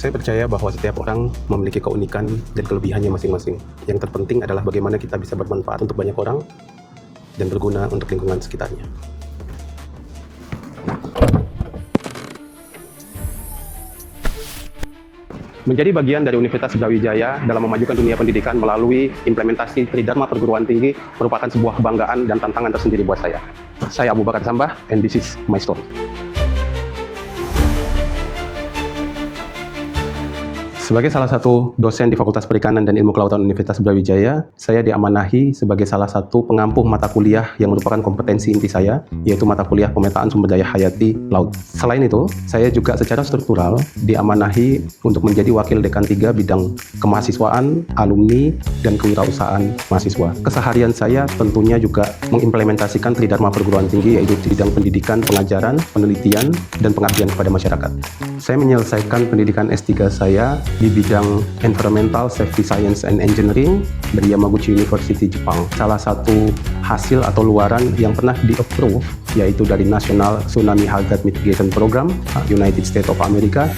Saya percaya bahwa setiap orang memiliki keunikan dan kelebihannya masing-masing. Yang terpenting adalah bagaimana kita bisa bermanfaat untuk banyak orang dan berguna untuk lingkungan sekitarnya. Menjadi bagian dari Universitas Brawijaya dalam memajukan dunia pendidikan melalui implementasi Tridharma perguruan tinggi merupakan sebuah kebanggaan dan tantangan tersendiri buat saya. Saya Abu Bakar Sambah, and this is my story. Sebagai salah satu dosen di Fakultas Perikanan dan Ilmu Kelautan Universitas Brawijaya, saya diamanahi sebagai salah satu pengampu mata kuliah yang merupakan kompetensi inti saya, yaitu mata kuliah pemetaan sumber daya hayati laut. Selain itu, saya juga secara struktural diamanahi untuk menjadi wakil dekan 3 bidang kemahasiswaan, alumni, dan kewirausahaan mahasiswa. Keseharian saya tentunya juga mengimplementasikan Tridharma perguruan tinggi, yaitu di bidang pendidikan, pengajaran, penelitian, dan pengabdian kepada masyarakat. Saya menyelesaikan pendidikan S3 saya di bidang Environmental Safety Science and Engineering dari Yamaguchi University, Jepang. Salah satu hasil atau luaran yang pernah di-approve yaitu dari National Tsunami Hazard Mitigation Program United States of America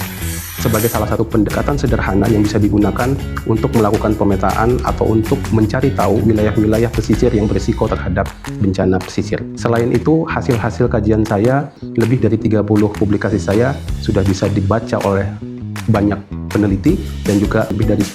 sebagai salah satu pendekatan sederhana yang bisa digunakan untuk melakukan pemetaan atau untuk mencari tahu wilayah-wilayah pesisir yang berisiko terhadap bencana pesisir. Selain itu, hasil-hasil kajian saya, lebih dari 30 publikasi saya sudah bisa dibaca oleh banyak peneliti, dan juga lebih dari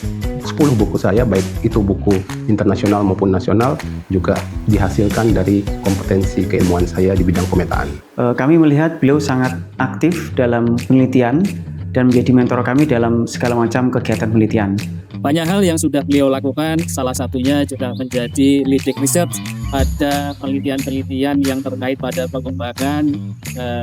10 buku saya, baik itu buku internasional maupun nasional, juga dihasilkan dari kompetensi keilmuan saya di bidang pemetaan. Kami melihat beliau sangat aktif dalam penelitian dan menjadi mentor kami dalam segala macam kegiatan penelitian. Banyak hal yang sudah beliau lakukan, salah satunya juga menjadi leading research pada penelitian-penelitian yang terkait pada pengembangan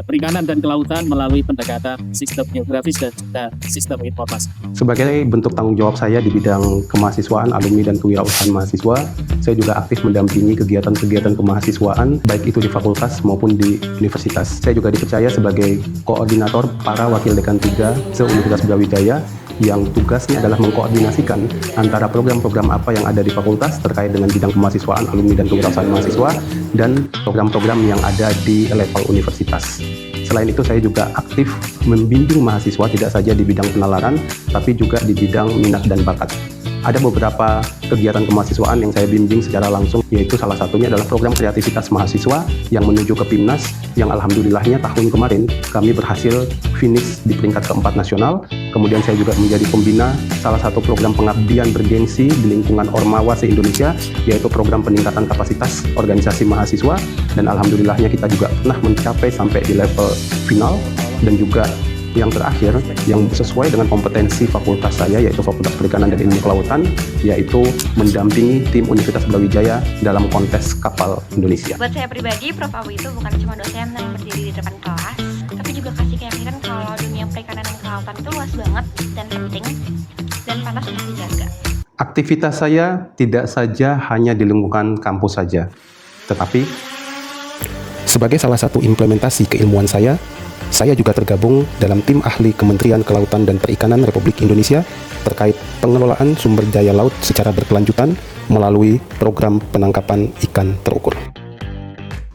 perikanan dan kelautan melalui pendekatan sistem geografis dan juga sistem informasi. Sebagai bentuk tanggung jawab saya di bidang kemahasiswaan, alumni, dan kewirausahaan mahasiswa, saya juga aktif mendampingi kegiatan-kegiatan kemahasiswaan, baik itu di fakultas maupun di universitas. Saya juga dipercaya sebagai koordinator para wakil dekan 3 se-Universitas Brawijaya, yang tugasnya adalah mengkoordinasikan antara program-program apa yang ada di fakultas terkait dengan bidang kemahasiswaan, alumni, dan kewirausahaan mahasiswa, dan program-program yang ada di level universitas. Selain itu, saya juga aktif membimbing mahasiswa tidak saja di bidang penalaran, tapi juga di bidang minat dan bakat. Ada beberapa kegiatan kemahasiswaan yang saya bimbing secara langsung, yaitu salah satunya adalah program kreativitas mahasiswa yang menuju ke PIMNAS, yang alhamdulillahnya tahun kemarin kami berhasil finish di peringkat ke-4 nasional. Kemudian saya juga menjadi pembina salah satu program pengabdian bergengsi di lingkungan Ormawa se-Indonesia, yaitu program peningkatan kapasitas organisasi mahasiswa, dan alhamdulillahnya kita juga pernah mencapai sampai di level final. Dan juga yang terakhir, yang sesuai dengan kompetensi fakultas saya, yaitu Fakultas Perikanan dan Ilmu Kelautan, yaitu mendampingi tim Universitas Brawijaya dalam kontes kapal Indonesia. Buat saya pribadi, Prof. Abu itu bukan cuma dosen yang berdiri di depan kelas, tapi juga kasih keyakinan kalau dunia perikanan dan kelautan itu luas banget dan penting, dan panas untuk dijaga. Aktivitas saya tidak saja hanya di lingkungan kampus saja, tetapi sebagai salah satu implementasi keilmuan saya juga tergabung dalam tim ahli Kementerian Kelautan dan Perikanan Republik Indonesia terkait pengelolaan sumber daya laut secara berkelanjutan melalui program penangkapan ikan terukur.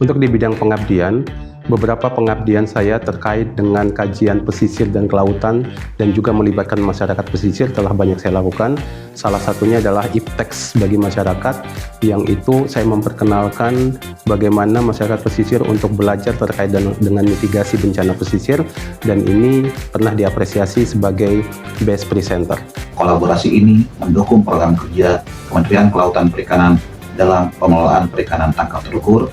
Untuk di bidang pengabdian, beberapa pengabdian saya terkait dengan kajian pesisir dan kelautan dan juga melibatkan masyarakat pesisir telah banyak saya lakukan. Salah satunya adalah IPTEX bagi masyarakat, yang itu saya memperkenalkan bagaimana masyarakat pesisir untuk belajar terkait dengan mitigasi bencana pesisir, dan ini pernah diapresiasi sebagai best presenter. Kolaborasi ini mendukung program kerja Kementerian Kelautan Perikanan dalam pengelolaan perikanan tangkap terukur,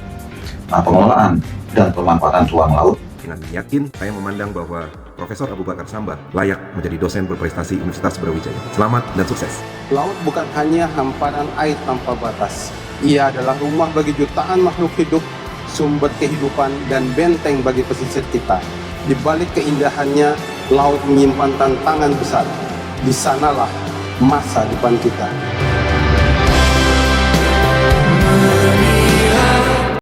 pengelolaan dan pemanfaatan ruang laut. Dengan yakin, saya memandang bahwa Profesor Abu Bakar Sambah layak menjadi dosen berprestasi Universitas Brawijaya. Selamat dan sukses. Laut bukan hanya hamparan air tanpa batas. Ia adalah rumah bagi jutaan makhluk hidup, sumber kehidupan, dan benteng bagi pesisir kita. Di balik keindahannya, laut menyimpan tantangan besar. Di sanalah masa depan kita.